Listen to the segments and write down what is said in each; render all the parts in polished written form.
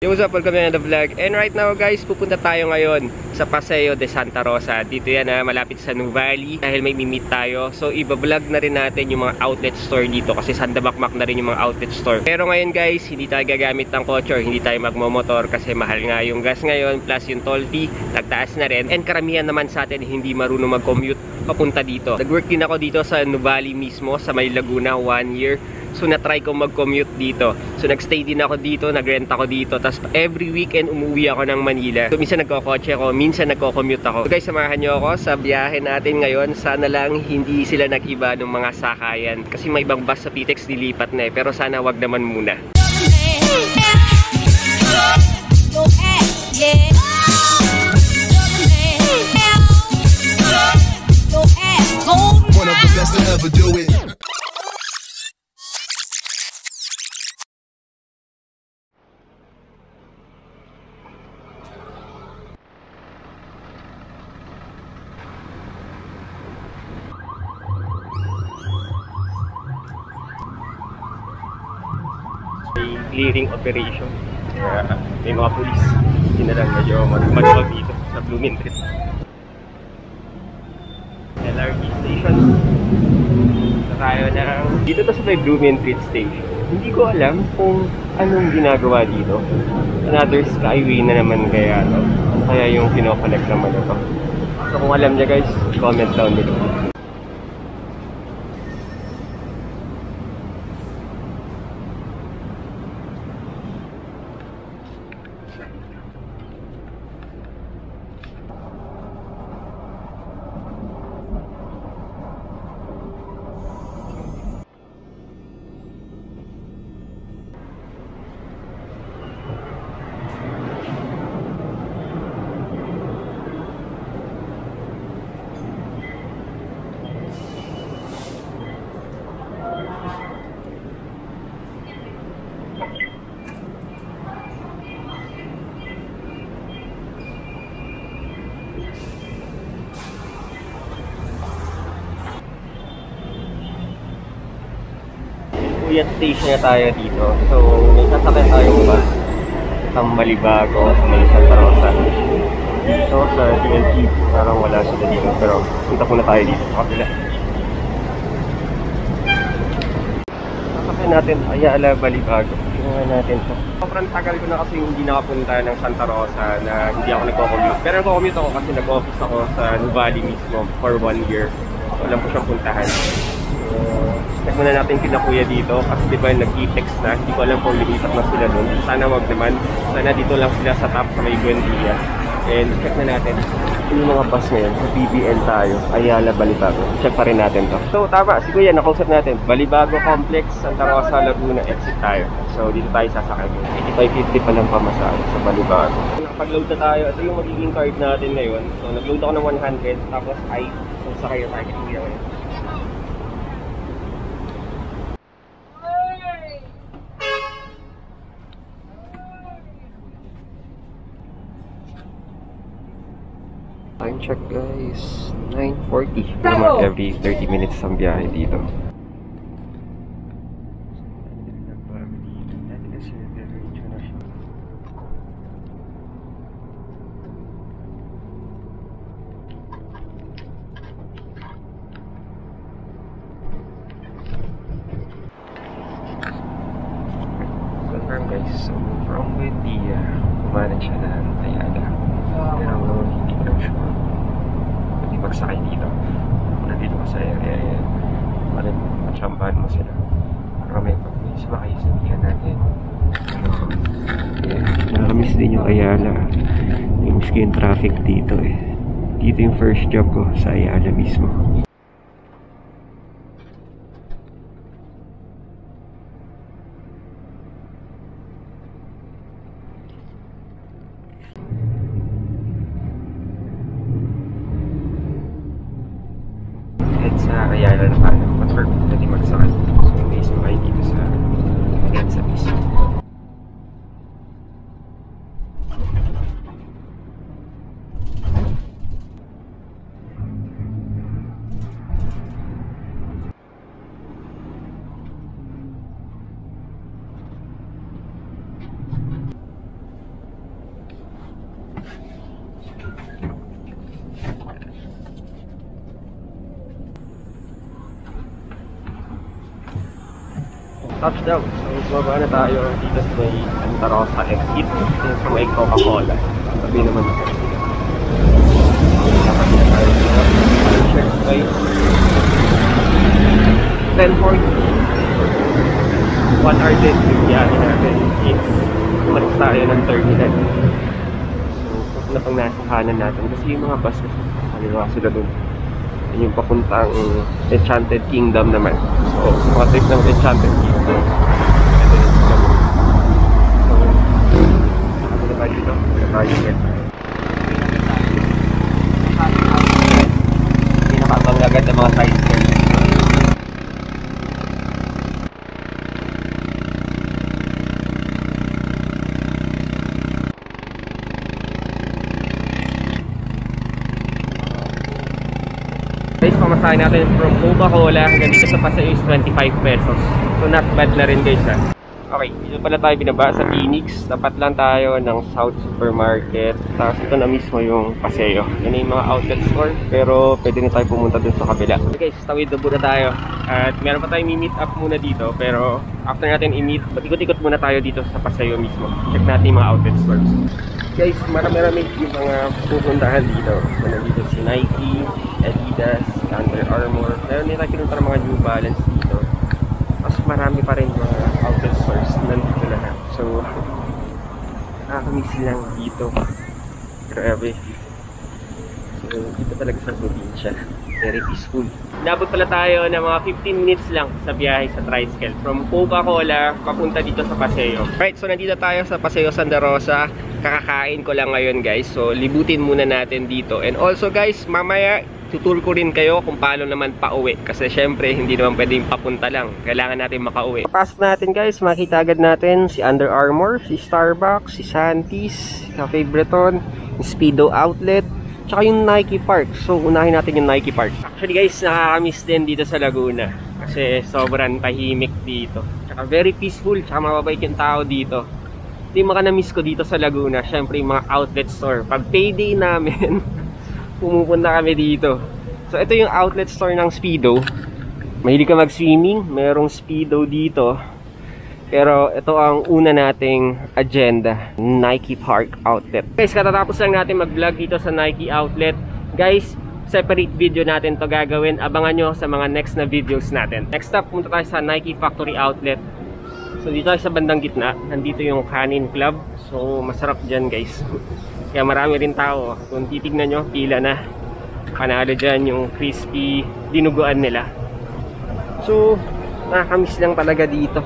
Yo, what's up? Welcome to the vlog. And right now guys, pupunta tayo ngayon sa Paseo de Santa Rosa. Dito yan malapit sa Nuvali dahil may mimit tayo. So iba-vlog na rin natin yung mga outlet store dito kasi sandamakmak na rin yung mga outlet store. Pero ngayon guys, hindi tayo gagamit ng kotse or hindi tayo magmomotor kasi mahal nga yung gas ngayon plus yung toll fee, nagtaas na rin. And karamihan naman sa atin hindi marunong mag-commute papunta dito. Nag-work din ako dito sa Nuvali mismo sa May Laguna 1 year. So na-try ko mag-commute dito. So nag-stay din ako dito, nag-rent ako dito. Tapos every weekend umuwi ako ng Manila. So minsan nagko-kotse ako, minsan nagko-commute ako. So guys, samahan nyo ako sa biyahe natin ngayon. Sana lang hindi sila nag-iba ng mga sakayan. Kasi may ibang bus sa PTEX dilipat na pero sana wag naman muna. One of the best to ever do it. Clearing operation. Kaya may mga pulis. Hindi na lang medyo manuwag dito sa Bloomingtreet. LRT station. So tayo ng... Dito to sa may Bloomingtreet station. Hindi ko alam kung anong ginagawa dito. Another skyway na naman kaya no? Ano kaya yung kinoconnect naman ito? So kung alam niya guys, comment down below. Kuyat station na tayo dito. So, may sasakyan tayong bus sa Malibago, sa may Santa Rosa. Dito sa TNT, parang wala sila dito. Pero, punta po na tayo dito sa kabila. Sasakyan natin, Ayala, Malibago. Tingnan natin ito. Sobrang tagal ko na kasi hindi nakapunta ng Santa Rosa na hindi ako nagko-commute. Pero nagko-commute ako kasi nag-office ako sa Nuvali mismo for 1 year. So, alam ko siyang puntahan. Check muna natin kina kuya dito kasi diba nag-e-text na, hindi ko alam kung lumipat na sila doon. Sana wag naman, sana dito lang sila sa top sa may Buendia. And check na natin yung mga bus ngayon, sa BBL tayo, Ayala, Balibago. Check pa rin natin to. So tama, si kuya nakausap natin, Balibago Complex, Santa Rosa, Laguna, exit tayo. So dito tayo sasakay. 85.50 pa lang pamasahe sa Balibago. Nakapag-load na tayo, ito yung magiging card natin ngayon. So nag-load ako ng 100, tapos ay, so sakay na tayo kay kuya ngayon. Time check guys, 9:40. Naman every 30 minutes ang biyahe dito. Confirm guys, so from Buendia, kumanan siya ng Ayala. Pero hindi ko lang sure pwede magsakay dito. Nandito ka sa area yan, matsambahan mo sila para may sumakay sa bihan natin. Nakamiss din yung Ayala. Yung miss ko yung traffic dito eh. Dito yung first job ko sa Ayala mismo. Sa Ayala na paano confirm na di magsakay. So may sumakay dito sa Gansa mismo. touchdown. So, baba na tayo dito sa may Santa Rosa exit. Sa may Coca-Cola. Sabi naman na tayo. Dapat na tayo dito. Check guys. 10:40. 1 hour din yung biyahe natin. Umalis tayo ng terminal. So, na pang nasa kanan natin. Kasi yung mga bus kasi kaliwa sila dun. Yung papuntang Enchanted Kingdom naman. So, mga trip ng Enchanted Kingdom. So, ano tayo dito? Ano tayo dito? Pinakatang agad ng mga side scale. Guys, pamasahin natin from Coca-Cola hanggang dito sa Paseo is 25 pesos. So not bad na rin guys ha. Okay, dito pala tayo binaba sa Phoenix. Tapat lang tayo ng South Supermarket. Tapos ito na mismo yung Paseo. Yan yung mga outlet store. Pero pwede na tayo pumunta dun sa kabila. Okay guys, tawid na muna tayo. At meron pa tayong i-meet up muna dito. Pero after natin i-meet, ikot-ikot muna tayo dito sa Paseo mismo. Check natin yung mga outlet stores. Guys, marami-rami yung mga pupuntahan dito. Nandito si Nike, Adidas, Under Armour. Meron din tayo pinunta ng mga New Balance dito. Mas marami pa rin mga outlet stores nandito lahat. So, nakakamiss lang dito. Grabe. So, dito talaga sa probinsya. Very peaceful. Inabot pala tayo ng mga 15 minutes lang sa biyahe sa tricycle. From Coca-Cola, papunta dito sa Paseo. Right, so nandito tayo sa Paseo Santa Rosa. Kakakain ko lang ngayon guys. So, libutin muna natin dito. And also guys, mamaya tutur ko rin kayo kung paano naman pauwi. Kasi syempre, hindi naman pwedeng papunta lang. Kailangan natin makauwi. Pasok natin guys, makita agad natin si Under Armour, si Starbucks, si Santis, Cafe Breton, Speedo Outlet, tsaka yung Nike Park. So, unahin natin yung Nike Park. Actually guys, nakakamiss din dito sa Laguna. Kasi sobrang tahimik dito. Tsaka very peaceful, tsaka mababait yung tao dito. Ito yung mga na-miss ko dito sa Laguna. Syempre yung mga outlet store. Pag payday namin, pumupunta kami dito. So, ito yung outlet store ng Speedo. Mahilig ka mag-swimming, merong Speedo dito. Pero ito ang una nating agenda, Nike Park Outlet. Guys, katatapos lang natin mag-vlog dito sa Nike Outlet. Guys, separate video natin to gagawin. Abangan nyo sa mga next na videos natin. Next up, punta tayo sa Nike Factory Outlet. So dito tayo sa bandang gitna, nandito yung Canin Club. So masarap dyan guys. Kaya marami rin tao. Kung titignan nyo, pila na. Panalo dyan yung crispy dinuguan nila. So nakakamiss lang talaga dito.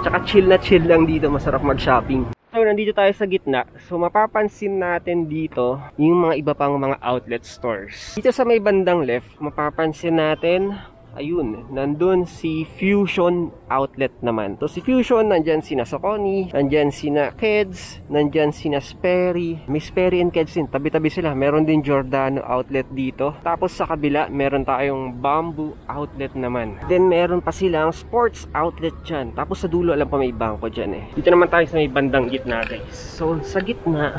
Tsaka chill na chill lang dito, masarap mag-shopping. So, nandito tayo sa gitna. So, mapapansin natin dito yung mga iba pang mga outlet stores. Dito sa may bandang left, mapapansin natin, ayun, nandun si Fusion Outlet naman. So, si Fusion, nandyan sina Saucony, nandyan sina Keds, nandyan sina Sperry. May Sperry and Keds din, tabi-tabi sila. Meron din Giordano Outlet dito. Tapos sa kabila, meron tayong Bamboo Outlet naman. Then, meron pa silang Sports Outlet dyan. Tapos sa dulo, alam pa may bangko dyan eh. Dito naman tayo sa may bandang gitna guys. So, sa gitna,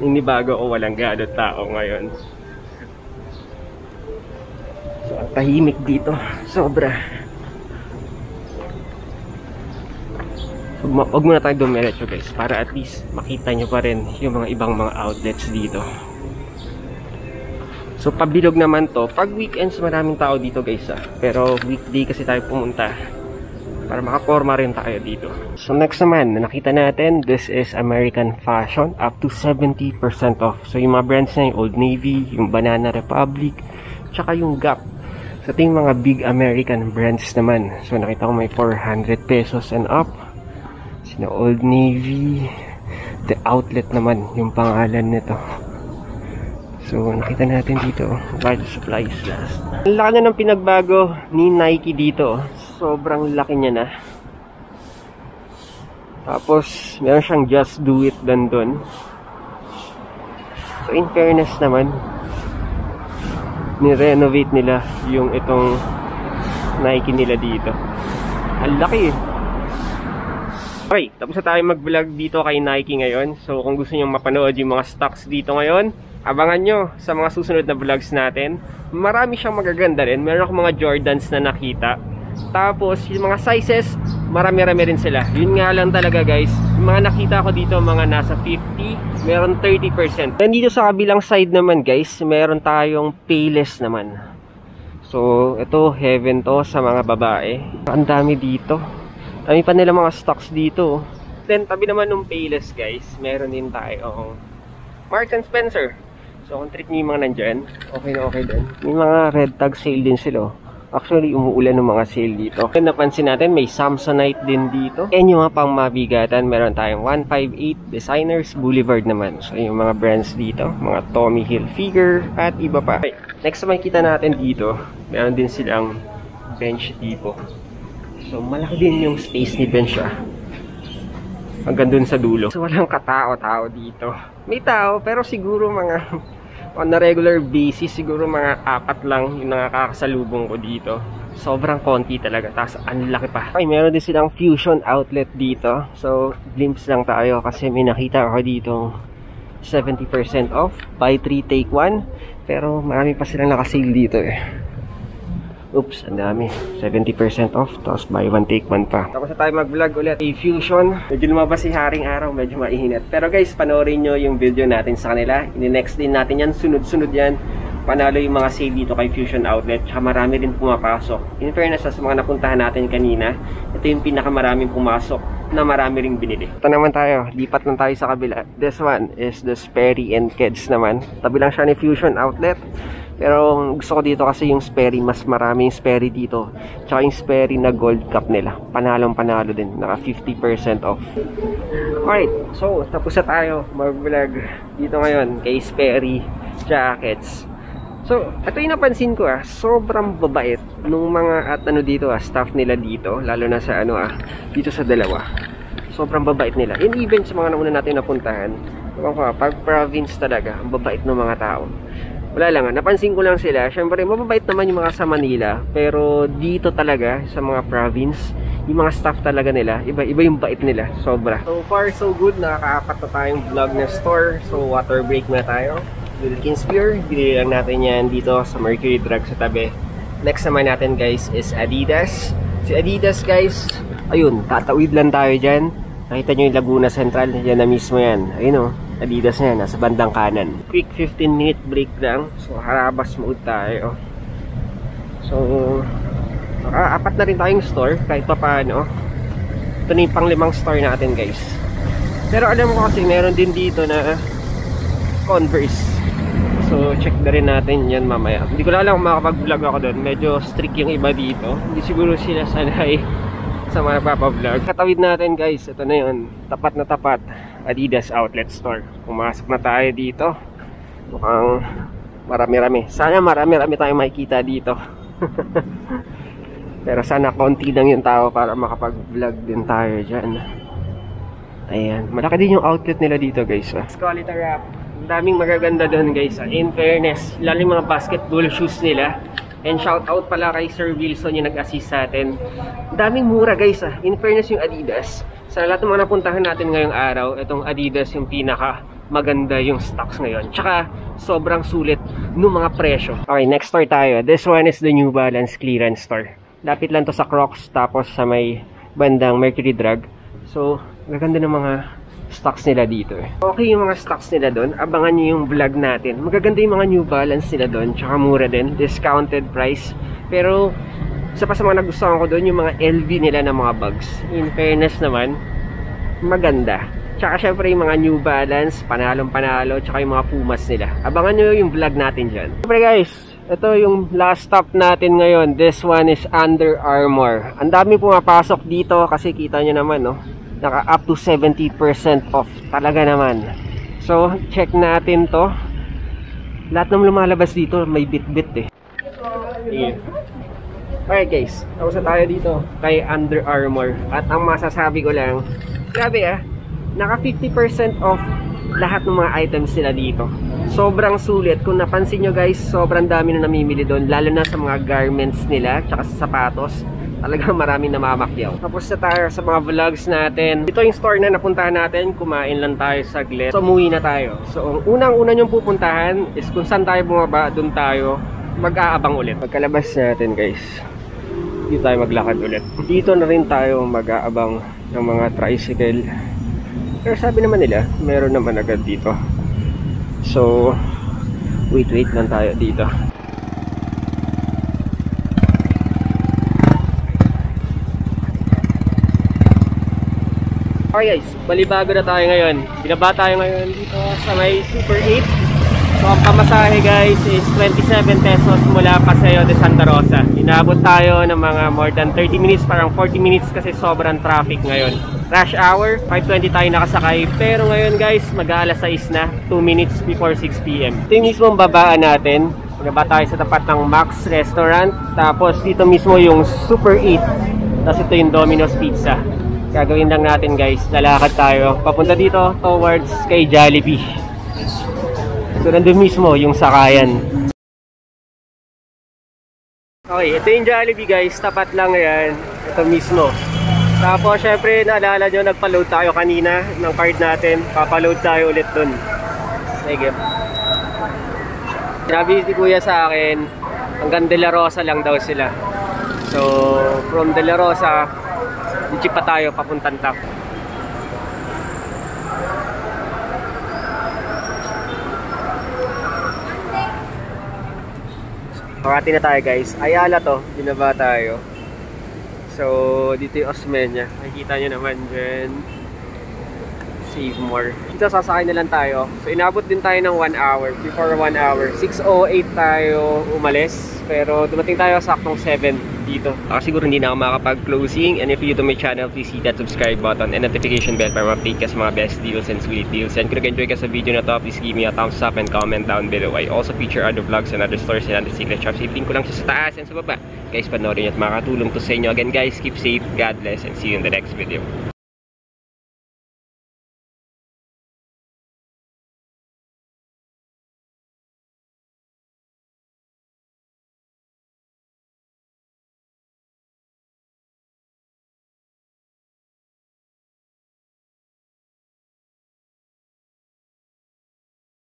ninibago o walang gado tao ngayon. So, ang tahimik dito. Sobra. So, huwag muna tayo dumiretso guys. Para at least makita nyo pa rin yung mga ibang mga outlets dito. So, pabilog naman to. Pag weekends, maraming tao dito guys Pero weekday kasi tayo pumunta. Para makaporma rin tayo dito. So, next naman, nakita natin, this is American Fashion. Up to 70% off. So, yung mga brands na yung Old Navy, yung Banana Republic, tsaka yung Gap. So, ito yung mga big American brands naman. So, nakita ko may 400 pesos and up. Sina Old Navy. The Outlet naman, yung pangalan nito. So, nakita natin dito. Large supplies last. Ang laki na ng pinagbago ni Nike dito. Sobrang laki niya na. Tapos, meron siyang Just Do It doon. So, in fairness naman, ni-renovate nila yung itong Nike nila dito. Ang laki eh. Okay, tapos na tayo mag-vlog dito kay Nike ngayon. So kung gusto nyo mapanood yung mga stocks dito ngayon, abangan nyo sa mga susunod na vlogs natin. Marami siyang magaganda rin. Meron akong mga Jordans na nakita. Tapos yung mga sizes, marami-rami rin sila. Yun nga lang talaga guys, yung mga nakita ko dito mga nasa 50, meron 30%. And dito sa kabilang side naman guys, meron tayong Payless naman. So ito, heaven to sa mga babae. Ang dami dito. Dami pa nila mga stocks dito. Then tabi naman ng Payless guys, meron din tayong Marks and Spencer. So kung trip niyo yung mga nandyan, okay na okay din. May mga red tag sale din sila. Actually, umuulan ng mga sale dito. And napansin natin, may Samsonite din dito. And yung mga pang mabigatan, meron tayong 158 Designers Boulevard naman. So yung mga brands dito, mga Tommy Hilfiger at iba pa. Okay. Next na makikita natin dito, meron din silang bench tipo. So malaki din yung space ni bench hanggang dun sa dulo. So walang katao-tao dito. May tao pero siguro mga on a regular basis, siguro mga 4 lang yung nakakasalubong ko dito. Sobrang konti talaga, tapos ang laki pa. Okay, meron din silang Fusion outlet dito. So glimpse lang tayo kasi may nakita ako dito 70% off, buy 3 take 1. Pero marami pa silang nakasale dito Oops, ang dami. 70% off, tapos buy 1 take 1 pa. Tapos na tayo mag-vlog ulit. Fusion, medyo lumabas si Haring Araw, medyo mainit. Pero guys, panoorin nyo yung video natin sa kanila. Ini-next din natin yan, sunod-sunod yan. Panalo yung mga sale dito kay Fusion Outlet. Tsaka marami rin pumapasok. In fairness, sa mga napuntahan natin kanina, ito yung pinakamaraming pumasok na marami ring binili. Ito naman tayo, lipat lang tayo sa kabila. This one is the Sperry and Keds naman. Tabi lang siya ni Fusion Outlet. Pero gusto ko dito kasi yung Sperry, mas maraming Sperry dito. Tsaka yung Sperry na gold cup nila, panalong panalo din, naka 50% off. Alright, so tapos na tayo mag-vlog dito ngayon kay Sperry Jackets. So ito yung napansin ko sobrang babait nung mga dito staff nila dito, lalo na sa dito sa dalawa. Sobrang babait nila. And even sa mga nauna natin napuntahan, pag province talaga, ang babait ng mga tao. Wala lang, napansin ko lang sila. Syempre, mababait naman yung mga sa Manila. Pero dito talaga, sa mga province, yung mga staff talaga nila, iba yung bait nila. Sobra. So far, so good. Nakaka-4 na tayong vlog na store. So, water break na tayo. Wilkins Beer. Bili lang natin yan dito sa Mercury Drug sa tabi. Next naman natin, guys, is Adidas. Si Adidas, guys, ayun, tatawid lang tayo dyan. Nakita nyo yung Laguna Central. Yan na mismo yan. Ayun Adidas na yan, nasa bandang kanan. Quick 15-minute break lang. So, harabas mode tayo. So, apat na rin tayong store, kahit pa paano. Ito na yung pang-5 store natin, guys. Pero alam mo kasi, meron din dito na Converse. So, check na rin natin yan mamaya. Hindi ko na alam kung makapag-vlog ako doon. Medyo strict yung iba dito. Hindi siguro sila sanay sa mga papablog. Katawid natin, guys. Ito na yun. Tapat na tapat. Adidas Outlet Store. Pumasok na tayo dito. Mukhang marami-rami. Sana marami-rami tayong makikita dito. Pero sana konti lang yung tao para makapag-vlog din tayo dyan. Ayan. Malaki din yung outlet nila dito, guys. Let's call it a wrap. Ang daming magaganda doon, guys. In fairness, lalo yung mga basketball shoes nila. And shout out pala kay Sir Wilson yung nag-assist sa atin. Daming mura, guys. In fairness yung Adidas. Sa lahat ng mga napuntahan natin ngayong araw, itong Adidas yung pinaka maganda yung stocks ngayon. Tsaka sobrang sulit ng mga presyo. Okay, next store tayo. This one is the New Balance clearance store. Lapit lang to sa Crocs, tapos sa may bandang Mercury Drug. So, maganda ng mga stocks nila dito. Okay yung mga stocks nila doon. Abangan nyo yung vlog natin. Magaganda yung mga New Balance nila doon. Tsaka mura din. Discounted price. Pero isa pa sa mga nagustuhan ko doon, yung mga LV nila na mga bags. In fairness naman, maganda. Tsaka syempre yung mga New Balance, panalong panalo, tsaka yung mga Pumas nila. Abangan nyo yung vlog natin dyan. Syempre guys, ito yung last stop natin ngayon. This one is Under Armour. Ang dami pumapasok dito kasi kita nyo naman, naka up to 70% off. Talaga naman. So, check natin to. Lahat ng lumalabas dito, may bit-bit Yeah. Alright guys, tapos na tayo dito kay Under Armour. At ang masasabi ko lang, grabe naka 50% off lahat ng mga items nila dito. Sobrang sulit. Kung napansin nyo guys, sobrang dami na namimili doon. Lalo na sa mga garments nila, tsaka sa sapatos. Talagang maraming namamakyaw. Tapos na tayo sa mga vlogs natin. Ito yung store na napuntahan natin. Kumain lang tayo saglit. So umuwi na tayo. So ang unang-una nyong pupuntahan is kung saan tayo bumaba, doon tayo mag-aabang ulit. Pagkalabas natin guys, dito tayo maglakad ulit. Dito na rin tayo mag-aabang ng mga tricycle. Pero sabi naman nila, meron naman agad dito. So, wait lang tayo dito. Okay guys, balibago na tayo ngayon. Binaba tayo ngayon dito sa may Super 8. So ang pamasahe guys is 27 pesos mula Paseo de Santa Rosa. Inabot tayo ng mga more than 30 minutes, parang 40 minutes kasi sobrang traffic ngayon. Rush hour, 5:20 tayo nakasakay. Pero ngayon guys, mag-aalas 6 na, 2 minutes before 6 PM. Ito yung mismong babaan natin. Binaba tayo sa tapat ng Max Restaurant. Tapos dito mismo yung Super 8. Tapos ito yung Domino's Pizza. Gagawin lang natin guys, lalakad tayo papunta dito towards kay Jollibee. So nandun mismo yung sakayan. Okay, ito yung Jollibee guys, tapat lang yan. Ito mismo. Tapos syempre naalala nyo, nagpa-load tayo kanina ng card natin. Papaload tayo ulit dun. Sige. Sinabi si kuya sa akin, hanggang De La Rosa lang daw sila. So from De La Rosa, jeep pa tayo papuntang Taft. Makati na tayo guys. Ayala to, binaba tayo. So dito yung Osmeña. Nakikita nyo naman dyan. Save more. Dito sasakay na lang tayo. So inabot din tayo ng 1 hour. Before 1 hour 6:08 tayo umalis. Pero dumating tayo saktong 7 dito. Siguro hindi na ako makakapag-closing. And if you're new to my channel, please hit that subscribe button and notification bell para ma-update ka sa mga best deals and sweet deals. And kung nag-enjoy ka sa video na to, please give me a thumbs up and comment down below. I also feature other vlogs and other stores and other secret shops. I-link ko lang siya sa taas and sa baba. Guys, panoorin nyo at makakatulong to sa inyo. Again guys, keep safe, God bless, and see you in the next video.